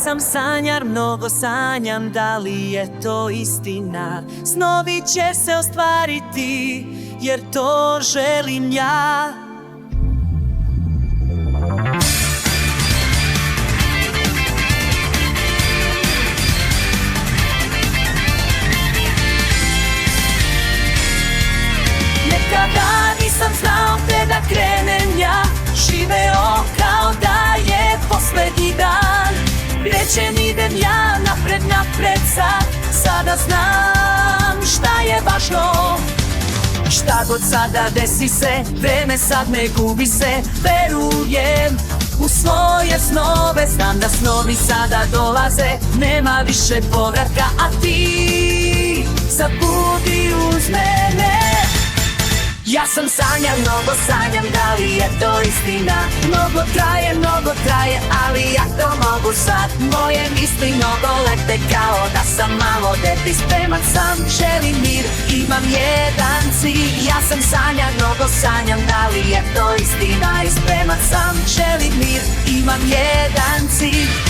sam sanjar, mnogo sanjam, da li je to istina? Snovi će se ostvariti, jer to želim ja. Nekada nisam znao gde da krenem ja, živeo kao da je poslednji dan. Krećem, idem ja napred sad, sada znam šta je važno. Šta god sada desi se, vreme sad ne gubi se. Verujem u svoje snove, znam da snovi sada dolaze, nema više povratka, a ti zabudi uz mene. Ja sam sanjar, mnogo sanjam, da li je to istina? Mnogo traje, ali ja to mogu sad. Moje misli mnogo lete, kao da sam malo dete. Spreman sam, želim mir, imam jedan cilj. Ja sam sanjar, mnogo sanjam, da li je to istina? I spreman sam, želim mir, imam jedan cilj.